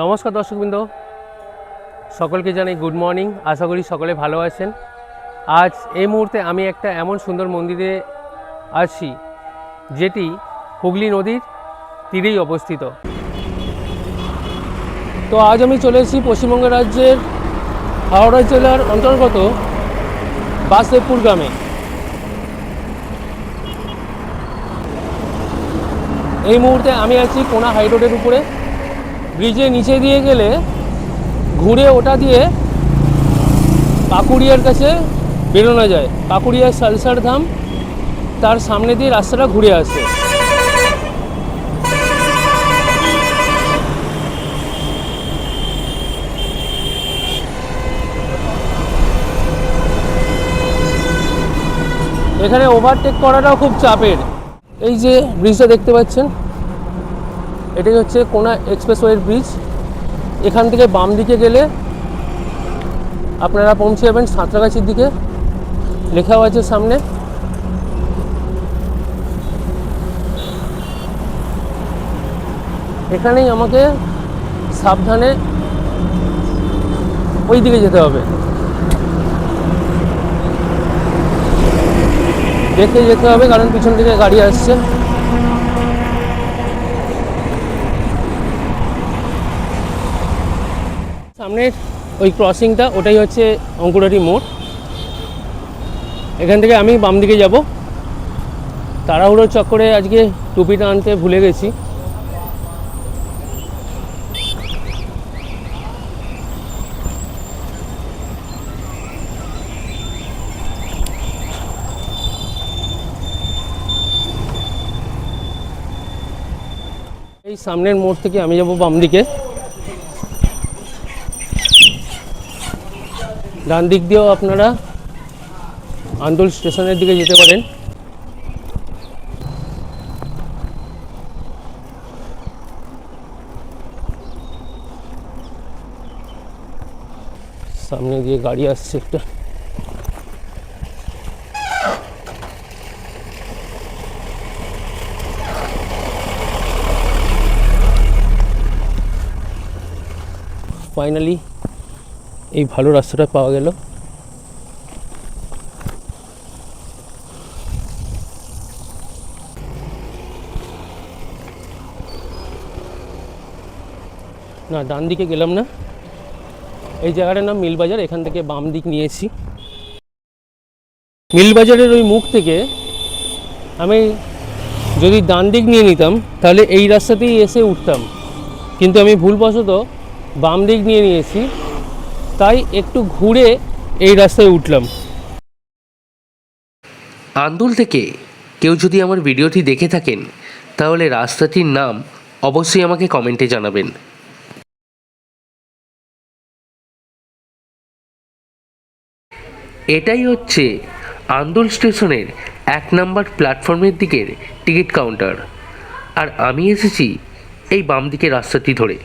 নমস্কার দর্শকবৃন্দ, সকলকে জানাই গুড মর্নিং। আশা করি সকলে ভালো আছেন। আজ এই মুহূর্তে আমি একটা এমন সুন্দর মন্দিরে আছি যেটি হুগলি নদীর তীরেই অবস্থিত। তো আজ আমি চলে এসেছি পশ্চিমবঙ্গ রাজ্যের হাওড়া জেলার অন্তর্গত বাসদেবপুর গ্রামে। এই মুহূর্তে আমি আছি কোনা হাই রোডের উপরে। ব্রিজের নিচে দিয়ে গেলে ঘুরে ওটা দিয়ে পাকুড়িয়ার কাছে বেরোনো যায়। পাকুড়িয়ার সালসার ধাম, তার সামনে দিয়ে রাস্তাটা ঘুরে আসে। এখানে ওভারটেক করাটাও খুব চাপের। এই যে ব্রিজটা দেখতে পাচ্ছেন, এটাই হচ্ছে কোনা এক্সপ্রেসওয়ের ব্রিজ। এখান থেকে বাম দিকে গেলে আপনারা পৌঁছে যাবেন সাঁতরাগাছির দিকে। লেখাও আছে সামনে। এখানেই আমাকে সাবধানে ওই দিকে যেতে হবে, দেখে যেতে হবে, কারণ পিছন থেকে গাড়ি আসছে। সামনের ওই ক্রসিংটা, ওটাই হচ্ছে অঙ্কুরারি মোড়। এখান থেকে আমি বাম দিকে যাব। তাড়াহুড়োর চক্করে আজকে টুপিটা আনতে ভুলে গেছি। এই সামনের মোড় থেকে আমি যাব বাম দিকে। ডান দিক দিয়েও আপনারা আন্দোল স্টেশনের দিকে যেতে পারেন। সামনে দিয়ে গাড়ি আসছে একটা। ফাইনালি এই ভালো রাস্তাটা পাওয়া গেল। না, ডান দিকে গেলাম না। এই জায়গাটার নাম মিলবাজার। এখান থেকে বাম দিক নিয়েছি। মিলবাজারের ওই মুখ থেকে আমি যদি ডান দিক নিয়ে নিতাম তাহলে এই রাস্তাতেই এসে উঠতাম, কিন্তু আমি ভুলবশত বাম দিক নিয়ে নিয়েছি, তাই একটু ঘুরে এই রাস্তায় উঠলাম। আন্দুল থেকে কেউ যদি আমার ভিডিওটি দেখে থাকেন তাহলে রাস্তাটির নাম অবশ্যই আমাকে কমেন্টে জানাবেন। এটাই হচ্ছে আন্দুল স্টেশনের 1 নম্বর প্ল্যাটফর্মের দিকের টিকিট কাউন্টার। আর আমি এসেছি এই বাম দিকের রাস্তাটি ধরে।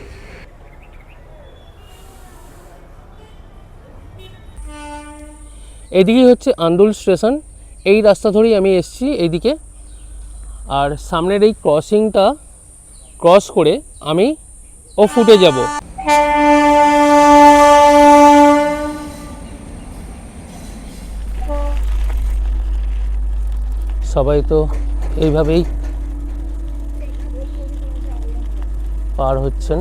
এদিকেই হচ্ছে আন্দুল স্টেশন। এই রাস্তা ধরেই আমি এসেছি এইদিকে। আর সামনের এই ক্রসিংটা ক্রস করে আমি ফুটে যাব। সবাই তো এইভাবেই পার হচ্ছেন।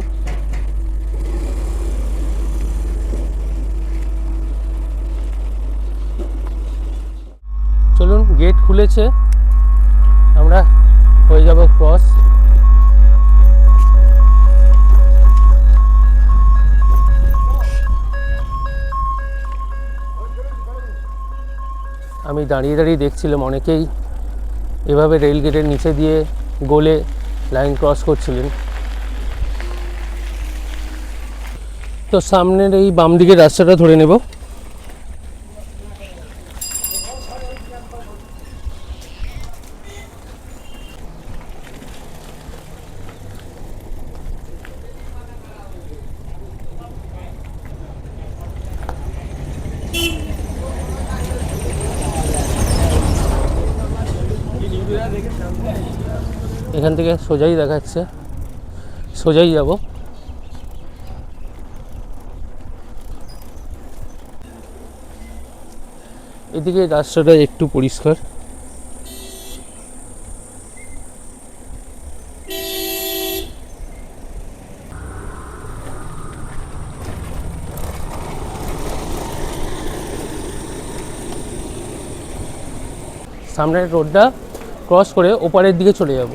চলুন, গেট খুলেছে, আমরা হয়ে যাব ক্রস। আমি দাঁড়িয়ে দাঁড়িয়ে দেখছিলাম অনেকেই এভাবে রেল গেটের নিচে দিয়ে গোলে লাইন ক্রস করছিলেন। তো সামনের এই বাম দিকের রাস্তাটা ধরে নেব। এখান থেকে সোজাই দেখাচ্ছে, সোজাই যাব। এদিকে রাস্তাটা একটু পরিষ্কার। সামনের রোডটা ক্রস করে ওপারের দিকে চলে যাব।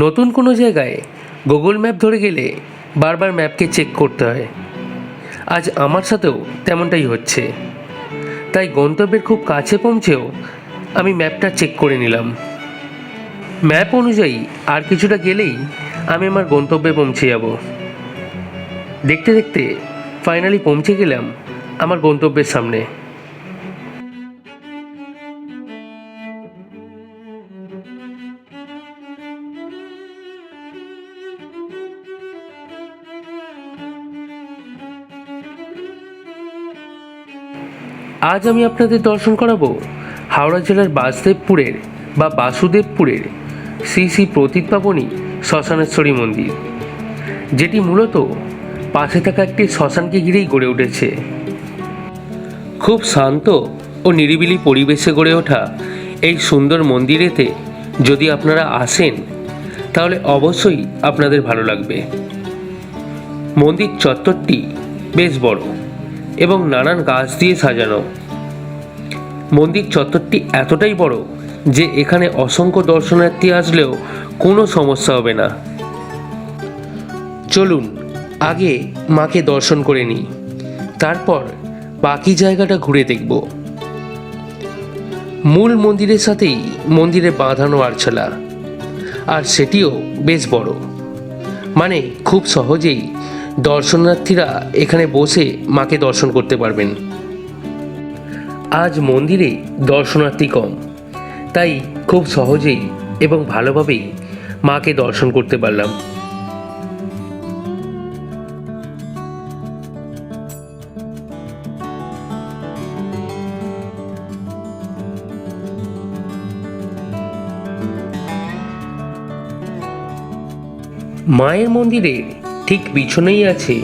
নতুন কোনো জায়গায় গুগল ম্যাপ ধরে গেলে বারবার ম্যাপকে চেক করতে হয়। আজ আমার সাথেও তেমনটাই হচ্ছে। তাই গন্তব্যের খুব কাছে পৌঁছেও আমি ম্যাপটা চেক করে নিলাম। ম্যাপ অনুযায়ী আর কিছুটা গেলেই আমি আমার গন্তব্যে পৌঁছে যাব। দেখতে দেখতে ফাইনালি পৌঁছে গেলাম আমার গন্তব্যের সামনে। আজ আমি আপনাদের দর্শন করাবো হাওড়া জেলার বাসুদেবপুরের শ্রী শ্রী প্রতীকপাবনী শ্মশানেশ্বরী মন্দির, যেটি মূলত পাশে থাকা একটি শ্মশানকে ঘিরেই গড়ে উঠেছে। খুব শান্ত ও নিরিবিলি পরিবেশে গড়ে ওঠা এই সুন্দর মন্দিরেতে যদি আপনারা আসেন তাহলে অবশ্যই আপনাদের ভালো লাগবে। মন্দির চত্বরটি বেশ বড় এবং নানান গাছ দিয়ে সাজানো। মন্দির চত্বরটি এতটাই বড় যে এখানে অসংখ্য দর্শনার্থী আসলেও কোনো সমস্যা হবে না। চলুন আগে মাকে দর্শন করে নিই, তারপর বাকি জায়গাটা ঘুরে দেখব। মূল মন্দিরের সাথেই মন্দিরে বাঁধানো আরছালা, আর সেটিও বেশ বড়, মানে খুব সহজেই দর্শনার্থীরা এখানে বসে মাকে দর্শন করতে পারবেন। আজ মন্দিরে দর্শনার্থী কম, তাই খুব সহজেই এবং ভালোভাবেই মাকে দর্শন করতে পারলাম। মায়ের মন্দিরের ঠিক পিছনেই আছে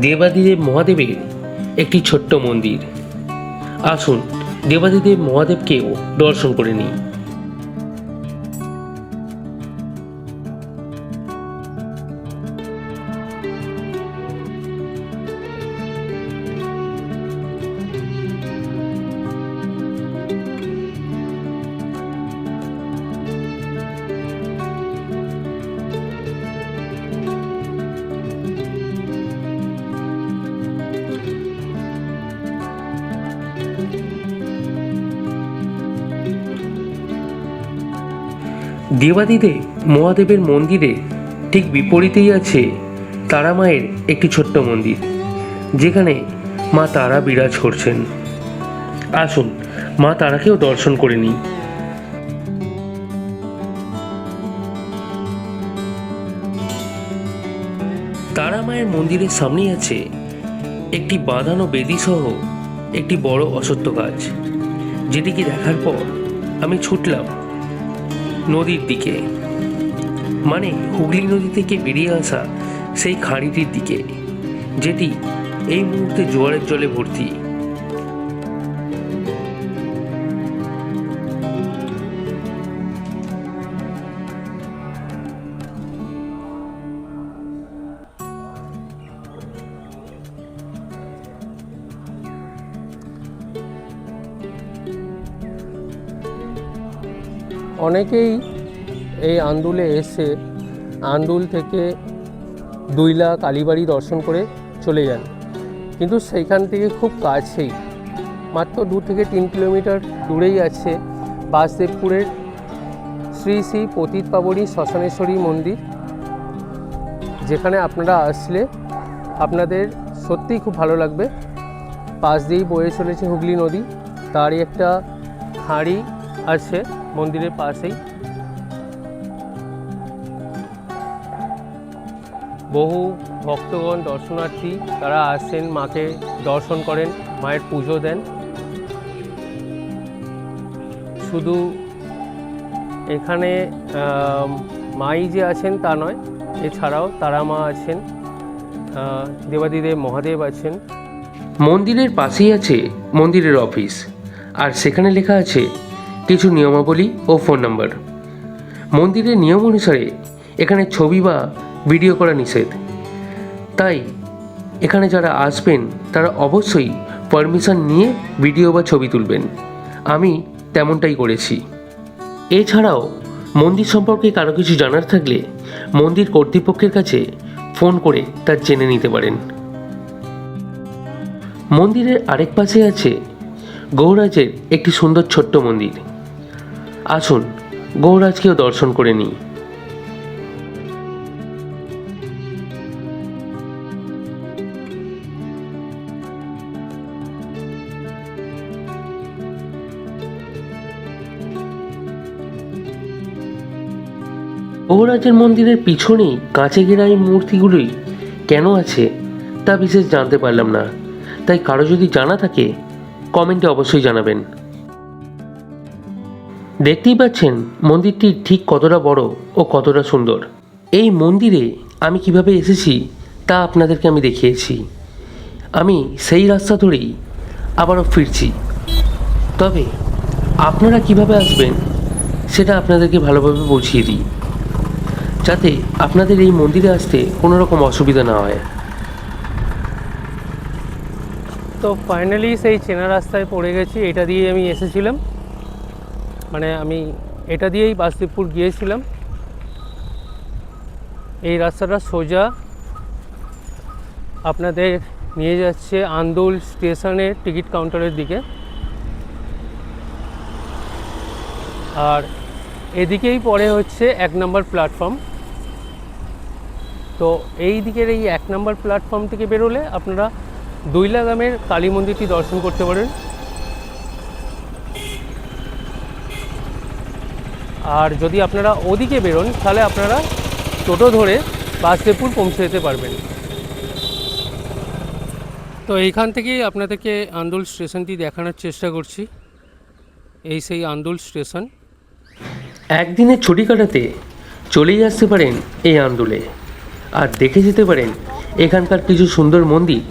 দেবাদিদেব মহাদেবের একটি ছোট্ট মন্দির। আসুন দেবাদিদেব মহাদেবকেও দর্শন করে নিই। দেবাদিদেব মহাদেবের মন্দিরে ঠিক বিপরীতেই আছে তারা মায়ের একটি ছোট্ট মন্দির, যেখানে মা তারা বিরাজ করছেন। আসুন মা তারাকেও দর্শন করে নিই। তারা মায়ের মন্দিরের সামনেই আছে একটি বাঁধানো বেদি সহ একটি বড় অশ্বত্থ গাছ, যেটিকে দেখার পর আমি ছুটলাম নদীর দিকে, মানে হুগলি নদী থেকে বেরিয়ে আসা সেই খাঁড়িটির দিকে, যেটি এই মুহূর্তে জোয়ারের জলে ভর্তি। অনেকেই এই আন্দুলে এসে আন্দুল থেকে দুইলা কালীবাড়ি দর্শন করে চলে যান, কিন্তু সেইখান থেকে খুব কাছেই মাত্র 2 থেকে 3 কিলোমিটার দূরেই আছে বাসুদেবপুরের শ্রী শ্রী প্রতীকপাবনী শ্মশানেশ্বরী মন্দির, যেখানে আপনারা আসলে আপনাদের সত্যিই খুব ভালো লাগবে। পাশ দিয়েই বয়ে চলেছে হুগলি নদী, তারই একটা খাঁড়ি আছে মন্দিরের পাশেই। বহু ভক্তগণ দর্শনার্থী তারা আসেন, মাকে দর্শন করেন, মায়ের পুজো দেন। শুধু এখানে মাই যে আছেন তা নয়, এছাড়াও তারা মা আছেন, দেবাদিদেব মহাদেব আছেন। মন্দিরের পাশেই আছে মন্দিরের অফিস, আর সেখানে লেখা আছে কিছু নিয়মাবলী ও ফোন নাম্বার। মন্দিরের নিয়ম অনুসারে এখানে ছবি বা ভিডিও করা নিষেধ, তাই এখানে যারা আসবেন তারা অবশ্যই পারমিশন নিয়ে ভিডিও বা ছবি তুলবেন। আমি তেমনটাই করেছি। এছাড়াও মন্দির সম্পর্কে কারো কিছু জানার থাকলে মন্দির কর্তৃপক্ষের কাছে ফোন করে তা জেনে নিতে পারেন। মন্দিরের আরেক পাশে আছে গৌরাজের একটি সুন্দর ছোট্ট মন্দির। আসুন গৌরাজকেও দর্শন করে নিই। গৌরাজের মন্দিরের পিছনেই কাঁচে ঘেরা এই মূর্তিগুলোই কেন আছে তা বিশেষ জানতে পারলাম না, তাই কারো যদি জানা থাকে কমেন্টে অবশ্যই জানাবেন। দেখতেই পাচ্ছেন মন্দিরটি ঠিক কতটা বড় ও কতটা সুন্দর। এই মন্দিরে আমি কিভাবে এসেছি তা আপনাদেরকে আমি দেখিয়েছি। আমি সেই রাস্তা ধরেই আবারও ফিরছি, তবে আপনারা কিভাবে আসবেন সেটা আপনাদেরকে ভালোভাবে বুঝিয়ে দিই, যাতে আপনাদের এই মন্দিরে আসতে কোনো রকম অসুবিধা না হয়। তো ফাইনালি সেই চেনা রাস্তায় পড়ে গেছি। এটা দিয়ে আমি এসেছিলাম, মানে আমি এটা দিয়েই বাসুদেবপুর গিয়েছিলাম। এই রাস্তাটা সোজা আপনাদের নিয়ে যাচ্ছে আন্দোল স্টেশনের টিকিট কাউন্টারের দিকে, আর এদিকেই পড়ে হচ্ছে 1 নম্বর প্ল্যাটফর্ম। তো এই দিকের এই 1 নম্বর প্ল্যাটফর্ম থেকে বেরোলে আপনারা দইলাগ্রামের কালী মন্দিরটি দর্শন করতে পারেন। আর যদি আপনারা ওদিকে বেরোন তাহলে আপনারা টোটো ধরে বাসুদেবপুর পৌঁছে যেতে পারবেন। তো এইখান থেকেই আপনাদেরকে আন্দোল স্টেশনটি দেখানোর চেষ্টা করছি। এই সেই আন্দোল স্টেশন। একদিনের ছুটি কাটাতে চলেই আসতে পারেন এই আন্দোলে, আর দেখে যেতে পারেন এখানকার কিছু সুন্দর মন্দির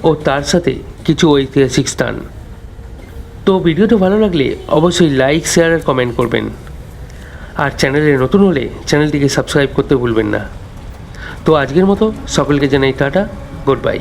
ও তার সাথে কিছু ঐতিহাসিক স্থান। তো ভিডিওটা ভালো লাগলে অবশ্যই লাইক, শেয়ার আর কমেন্ট করবেন, আর চ্যানেলে নতুন হলে চ্যানেলটিকে সাবস্ক্রাইব করতে ভুলবেন না। তো আজকের মতো সকলকে জানাই টাটা, গুড বাই।